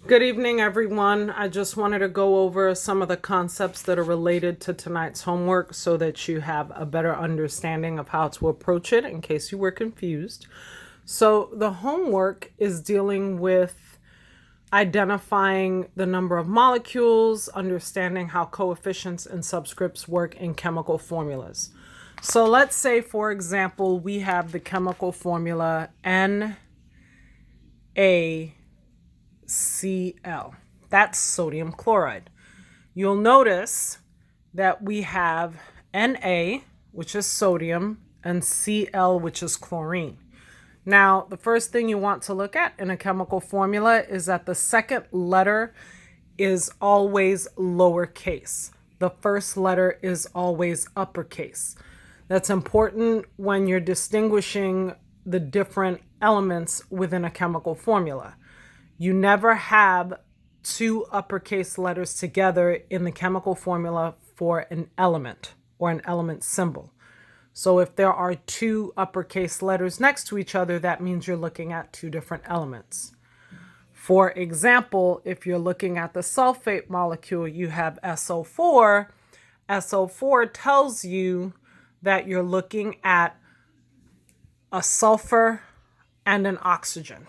Good evening, everyone. I just wanted to go over some of the concepts that are related to tonight's homework so that you have a better understanding of how to approach it in case you were confused. So, the homework is dealing with identifying the number of molecules, understanding how coefficients and subscripts work in chemical formulas. So, let's say, for example, we have the chemical formula NaCl. That's sodium chloride. You'll notice that we have Na, which is sodium, and Cl, which is chlorine. Now, the first thing you want to look at in a chemical formula is that the second letter is always lowercase. The first letter is always uppercase. That's important when you're distinguishing the different elements within a chemical formula. You never have two uppercase letters together in the chemical formula for an element or an element symbol. So if there are two uppercase letters next to each other, that means you're looking at two different elements. For example, if you're looking at the sulfate molecule, you have SO4. SO4 tells you that you're looking at a sulfur and an oxygen.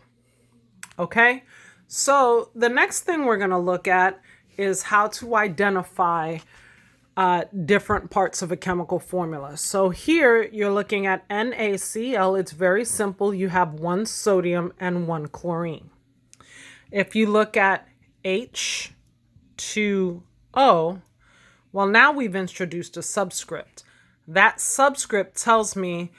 Okay? So the next thing we're going to look at is how to identify different parts of a chemical formula. So here you're looking at NaCl. It's very simple. You have one sodium and one chlorine. If you look at H2O, well, now we've introduced a subscript. That subscript tells me,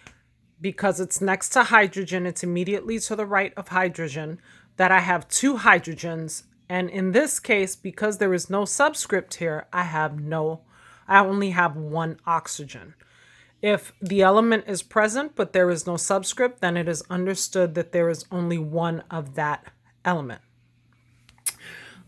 because it's next to hydrogen, it's immediately to the right of hydrogen, that I have two hydrogens. And in this case, because there is no subscript here, I only have one oxygen. If the element is present, but there is no subscript, then it is understood that there is only one of that element.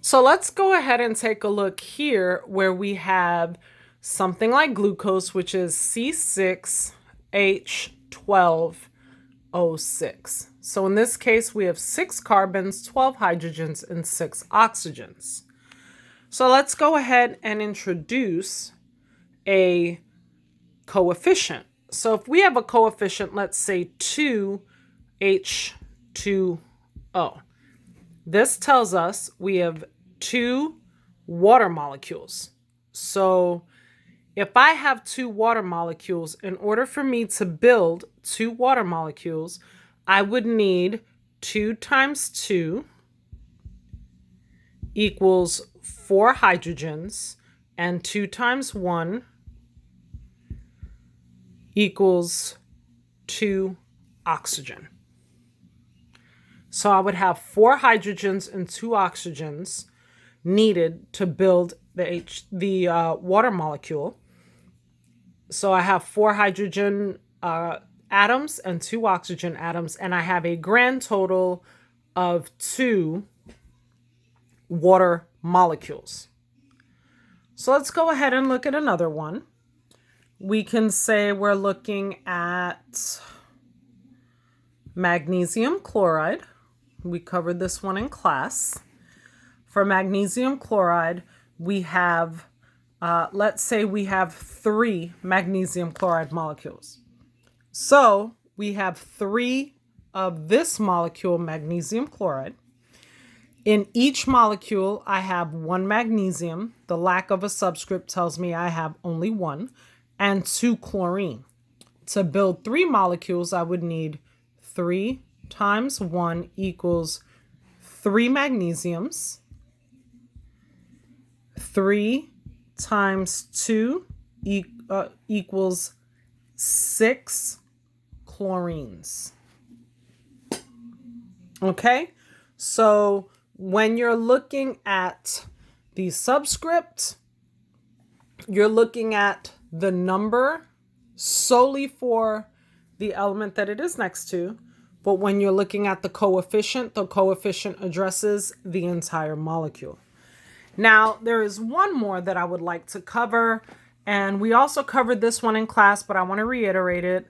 So let's go ahead and take a look here where we have something like glucose, which is C6H12O6. So in this case, we have 6 carbons, 12 hydrogens, and 6 oxygens. So let's go ahead and introduce a coefficient. So if we have a coefficient, let's say 2H2O. This tells us we have 2 water molecules. So if I have 2 water molecules, in order for me to build 2 water molecules, I would need 2 times 2 equals 4 hydrogens, and 2 times 1 equals 2 oxygen. So I would have 4 hydrogens and 2 oxygens needed to build the water molecule. So I have 4 hydrogen atoms and 2 oxygen atoms, and I have a grand total of 2 water molecules. So let's go ahead and look at another one. We can say we're looking at magnesium chloride. We covered this one in class. For magnesium chloride, we have, let's say we have 3 magnesium chloride molecules. So we have 3 of this molecule, magnesium chloride. In each molecule, I have 1 magnesium. The lack of a subscript tells me I have only 1, and 2 chlorine. To build 3 molecules, I would need 3 times 1 equals 3 magnesiums. 3 times 2 equals 6 chlorines. Okay, so when you're looking at the subscript, you're looking at the number solely for the element that it is next to. But when you're looking at the coefficient addresses the entire molecule. Now, there is one more that I would like to cover, and we also covered this one in class, but I want to reiterate it.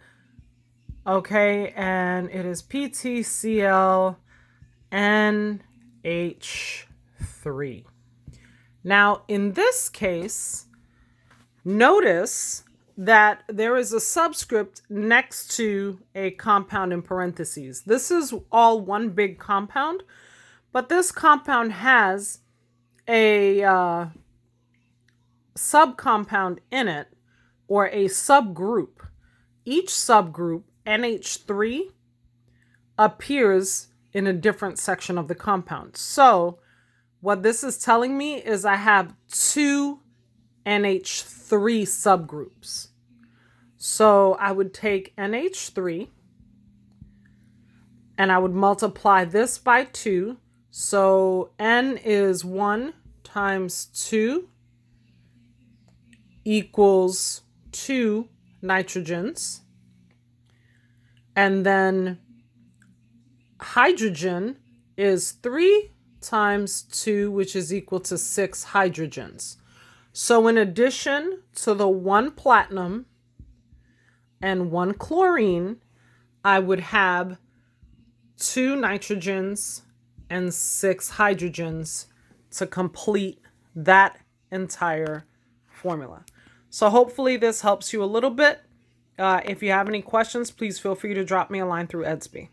Okay, and it is PTCl NH3 3. Now, in this case, notice that there is a subscript next to a compound in parentheses. This is all one big compound, but this compound has a subcompound in it, or a subgroup. Each subgroup, NH3, appears in a different section of the compound. So what this is telling me is I have 2 NH3 subgroups. So I would take NH3 and I would multiply this by 2. So N is 1 times 2 equals 2 nitrogens. And then hydrogen is 3 times 2, which is equal to 6 hydrogens. So in addition to the 1 platinum and 1 chlorine, I would have 2 nitrogens and 6 hydrogens to complete that entire formula. So hopefully this helps you a little bit. If you have any questions, please feel free to drop me a line through Edsby.